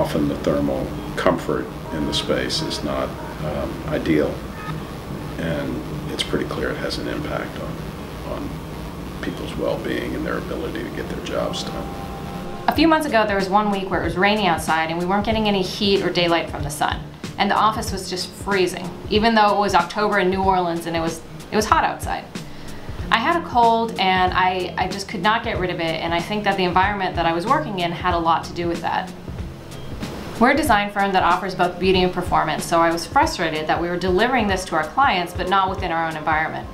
often the thermal comfort in the space is not ideal, and it's pretty clear it has an impact on people's well-being and their ability to get their jobs done. A few months ago, there was one week where it was raining outside and we weren't getting any heat or daylight from the sun, and the office was just freezing, even though it was October in New Orleans and it was hot outside. I had a cold and I just could not get rid of it, and I think that the environment that I was working in had a lot to do with that. We're a design firm that offers both beauty and performance, so I was frustrated that we were delivering this to our clients but not within our own environment.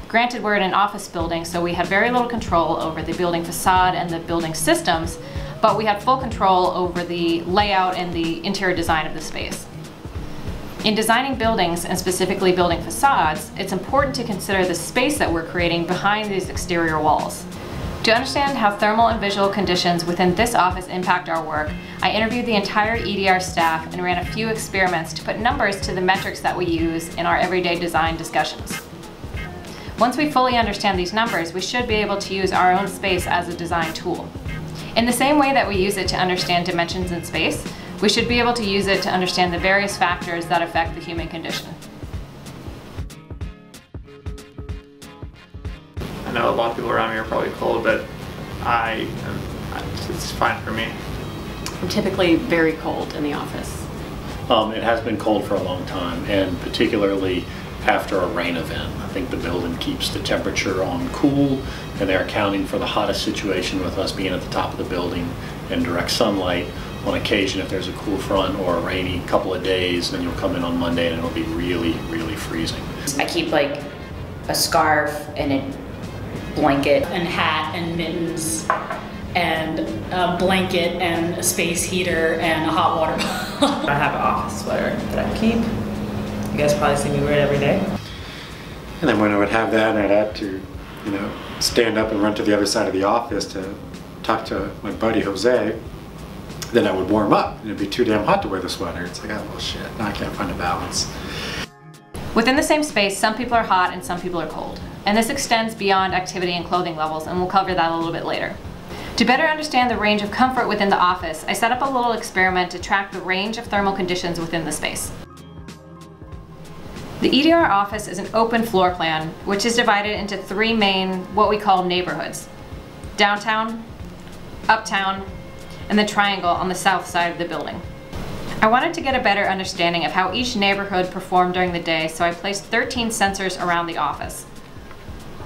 Granted, we're in an office building, so we had very little control over the building facade and the building systems, but we had full control over the layout and the interior design of the space. In designing buildings, and specifically building facades, it's important to consider the space that we're creating behind these exterior walls. To understand how thermal and visual conditions within this office impact our work, I interviewed the entire EDR staff and ran a few experiments to put numbers to the metrics that we use in our everyday design discussions. Once we fully understand these numbers, we should be able to use our own space as a design tool. In the same way that we use it to understand dimensions in space, we should be able to use it to understand the various factors that affect the human condition. I know a lot of people around me are probably cold, but it's fine for me. I'm typically very cold in the office. It has been cold for a long time, and particularly after a rain event. I think the building keeps the temperature on cool, and they're accounting for the hottest situation with us being at the top of the building in direct sunlight. On occasion, if there's a cool front or a rainy couple of days, then you'll come in on Monday and it'll be really, really freezing. I keep like a scarf and a blanket and hat and mittens and a blanket and a space heater and a hot water bottle. I have an office sweater that I keep. You guys probably see me wear it every day. And then when I would have that, I'd have to, stand up and run to the other side of the office to talk to my buddy Jose. Then I would warm up, and it'd be too damn hot to wear the sweater. It's like, oh, well, shit, now I can't find a balance. Within the same space, some people are hot and some people are cold. And this extends beyond activity and clothing levels, and we'll cover that a little bit later. To better understand the range of comfort within the office, I set up a little experiment to track the range of thermal conditions within the space. The EDR office is an open floor plan, which is divided into three main, what we call neighborhoods: downtown, uptown, and the triangle on the south side of the building. I wanted to get a better understanding of how each neighborhood performed during the day, so I placed 13 sensors around the office.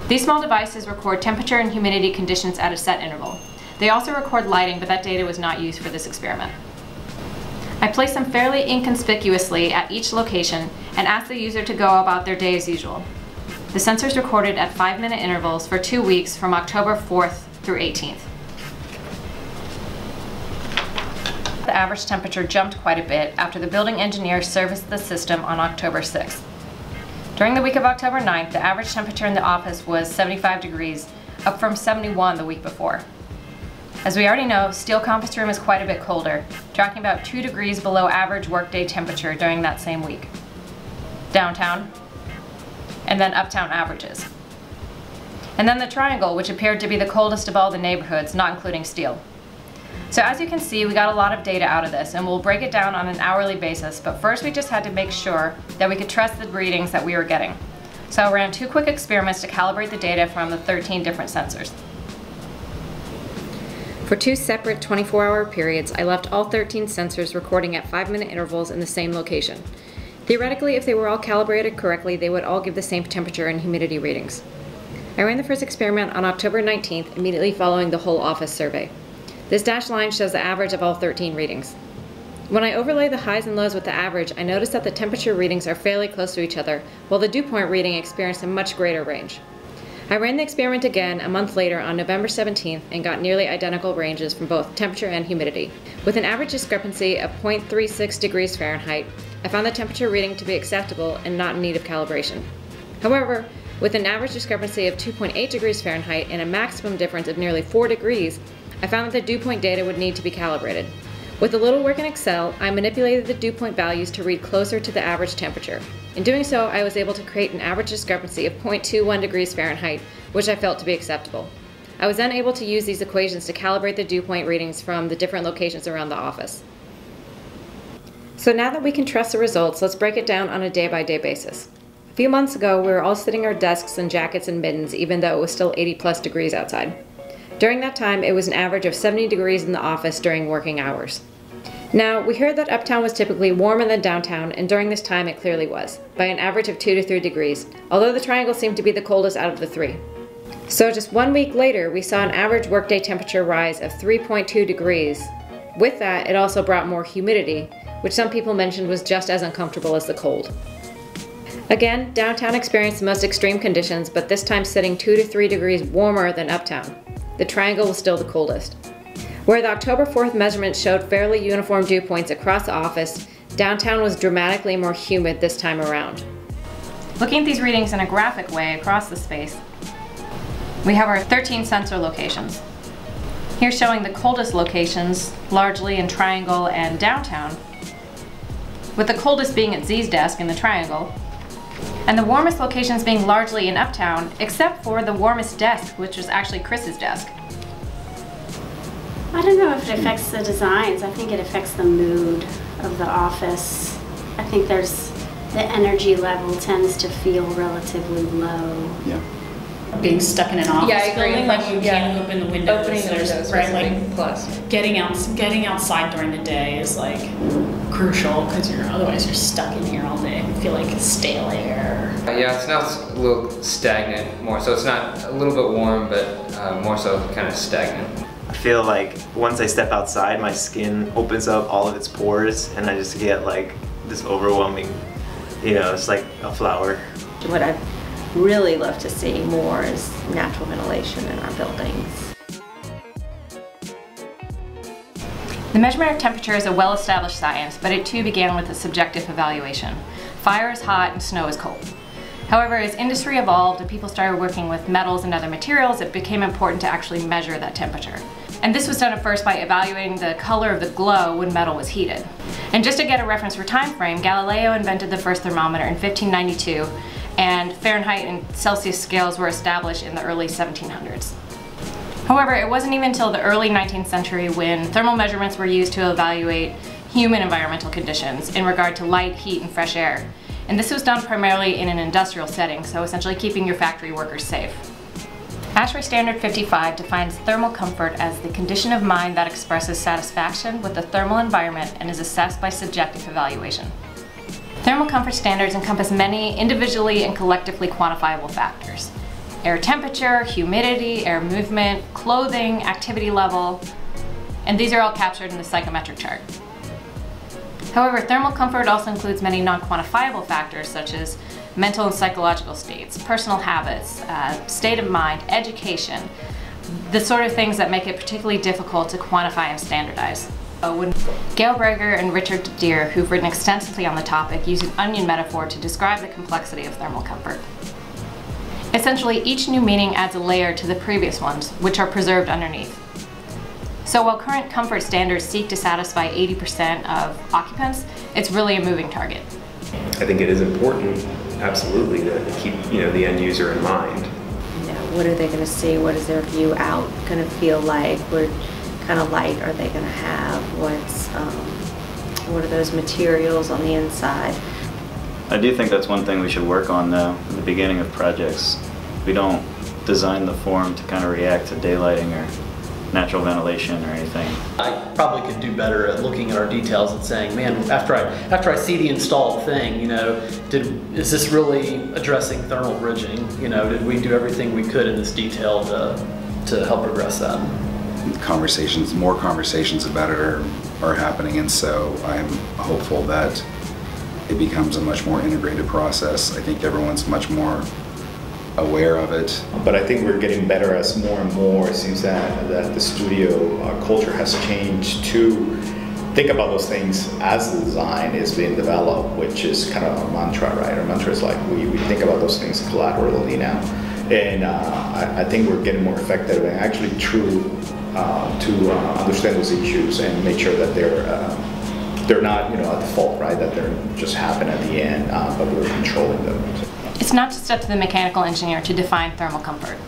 These small devices record temperature and humidity conditions at a set interval. They also record lighting, but that data was not used for this experiment. I placed them fairly inconspicuously at each location and asked the user to go about their day as usual. The sensors recorded at 5-minute intervals for 2 weeks from October 4th through 18th. The average temperature jumped quite a bit after the building engineer serviced the system on October 6th. During the week of October 9th, the average temperature in the office was 75 degrees, up from 71 the week before. As we already know, steel conference room is quite a bit colder, tracking about 2 degrees below average workday temperature during that same week. Downtown, and then uptown averages. And then the triangle, which appeared to be the coldest of all the neighborhoods, not including steel. So as you can see, we got a lot of data out of this, and we'll break it down on an hourly basis, but first we just had to make sure that we could trust the readings that we were getting. So I ran 2 quick experiments to calibrate the data from the 13 different sensors. For 2 separate 24-hour periods, I left all 13 sensors recording at 5-minute intervals in the same location. Theoretically, if they were all calibrated correctly, they would all give the same temperature and humidity readings. I ran the first experiment on October 19th, immediately following the whole office survey. This dashed line shows the average of all 13 readings. When I overlay the highs and lows with the average, I noticed that the temperature readings are fairly close to each other, while the dew point reading experienced a much greater range. I ran the experiment again a month later on November 17th and got nearly identical ranges from both temperature and humidity. With an average discrepancy of 0.36 degrees Fahrenheit, I found the temperature reading to be acceptable and not in need of calibration. However, with an average discrepancy of 2.8 degrees Fahrenheit and a maximum difference of nearly 4 degrees, I found that the dew point data would need to be calibrated. With a little work in Excel, I manipulated the dew point values to read closer to the average temperature. In doing so, I was able to create an average discrepancy of 0.21 degrees Fahrenheit, which I felt to be acceptable. I was then able to use these equations to calibrate the dew point readings from the different locations around the office. So now that we can trust the results, let's break it down on a day-by-day basis. A few months ago, we were all sitting at our desks in jackets and mittens, even though it was still 80+ degrees outside. During that time, it was an average of 70 degrees in the office during working hours. Now, we heard that uptown was typically warmer than downtown, and during this time it clearly was, by an average of 2 to 3 degrees, although the Triangle seemed to be the coldest out of the three. So just 1 week later, we saw an average workday temperature rise of 3.2 degrees. With that, it also brought more humidity, which some people mentioned was just as uncomfortable as the cold. Again, downtown experienced the most extreme conditions, but this time sitting 2 to 3 degrees warmer than uptown. The Triangle was still the coldest. Where the October 4th measurements showed fairly uniform dew points across the office, downtown was dramatically more humid this time around. Looking at these readings in a graphic way across the space, we have our 13 sensor locations. Here showing the coldest locations, largely in Triangle and downtown, with the coldest being at Z's desk in the Triangle, and the warmest locations being largely in uptown, except for the warmest desk, which was actually Chris's desk. I don't know if it affects the designs. I think it affects the mood of the office. I think the energy level tends to feel relatively low. Yeah. Being stuck in an office Yeah, I agree. building, like you can't open the windows. Opening the There's- windows right, was a like big plus. getting outside during the day is like crucial because otherwise you're stuck in here all day. You feel like stale air. Yeah, it's now a little stagnant more, so it's not a little bit warm, but more so kind of stagnant. I feel like once I step outside, my skin opens up all of its pores and I just get like this overwhelming, it's like a flower. What I'd really love to see more is natural ventilation in our buildings. The measurement of temperature is a well-established science, but it too began with a subjective evaluation. Fire is hot and snow is cold. However, as industry evolved and people started working with metals and other materials, it became important to actually measure that temperature. And this was done at first by evaluating the color of the glow when metal was heated. And just to get a reference for time frame, Galileo invented the first thermometer in 1592, and Fahrenheit and Celsius scales were established in the early 1700s. However, it wasn't even until the early 19th century when thermal measurements were used to evaluate human environmental conditions in regard to light, heat, and fresh air. And this was done primarily in an industrial setting, so essentially keeping your factory workers safe. ASHRAE Standard 55 defines thermal comfort as the condition of mind that expresses satisfaction with the thermal environment and is assessed by subjective evaluation. Thermal comfort standards encompass many individually and collectively quantifiable factors. Air temperature, humidity, air movement, clothing, activity level, and these are all captured in the psychometric chart. However, thermal comfort also includes many non-quantifiable factors such as mental and psychological states, personal habits, state of mind, education, the sort of things that make it particularly difficult to quantify and standardize. When Gail Breger and Richard Deere, who've written extensively on the topic, use an onion metaphor to describe the complexity of thermal comfort. Essentially, each new meaning adds a layer to the previous ones, which are preserved underneath. So while current comfort standards seek to satisfy 80% of occupants, it's really a moving target. I think it is important, absolutely, to keep the end user in mind. What are they going to see? What is their view out going to feel like? What kind of light are they going to have? What are those materials on the inside? I do think that's one thing we should work on though at the beginning of projects. We don't design the form to kind of react to daylighting or natural ventilation or anything. I probably could do better at looking at our details and saying, man, after I see the installed thing, is this really addressing thermal bridging? Did we do everything we could in this detail to help progress that? More conversations about it are happening, and so I'm hopeful that it becomes a much more integrated process. I think everyone's much more aware of it. But I think we're getting better as more and more, it seems that the studio culture has changed to think about those things as the design is being developed, which is kind of a mantra, right? Our mantra is like we think about those things collaboratively now. And I think we're getting more effective and actually true to understand those issues and make sure that they're not at the fault, right? That they're just happen at the end, but we're controlling them. It's not just up to the mechanical engineer to define thermal comfort.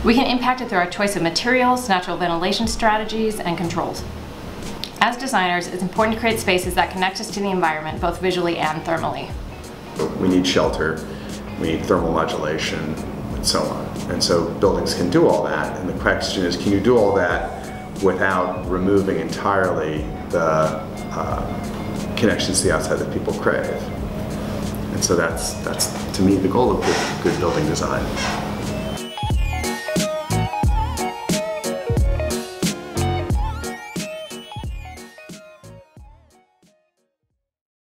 We can impact it through our choice of materials, natural ventilation strategies, and controls. As designers, it's important to create spaces that connect us to the environment, both visually and thermally. We need shelter, we need thermal modulation, and so on. And so buildings can do all that, and the question is, can you do all that without removing entirely the connections to the outside that people crave? And so that's to me the goal of good building design.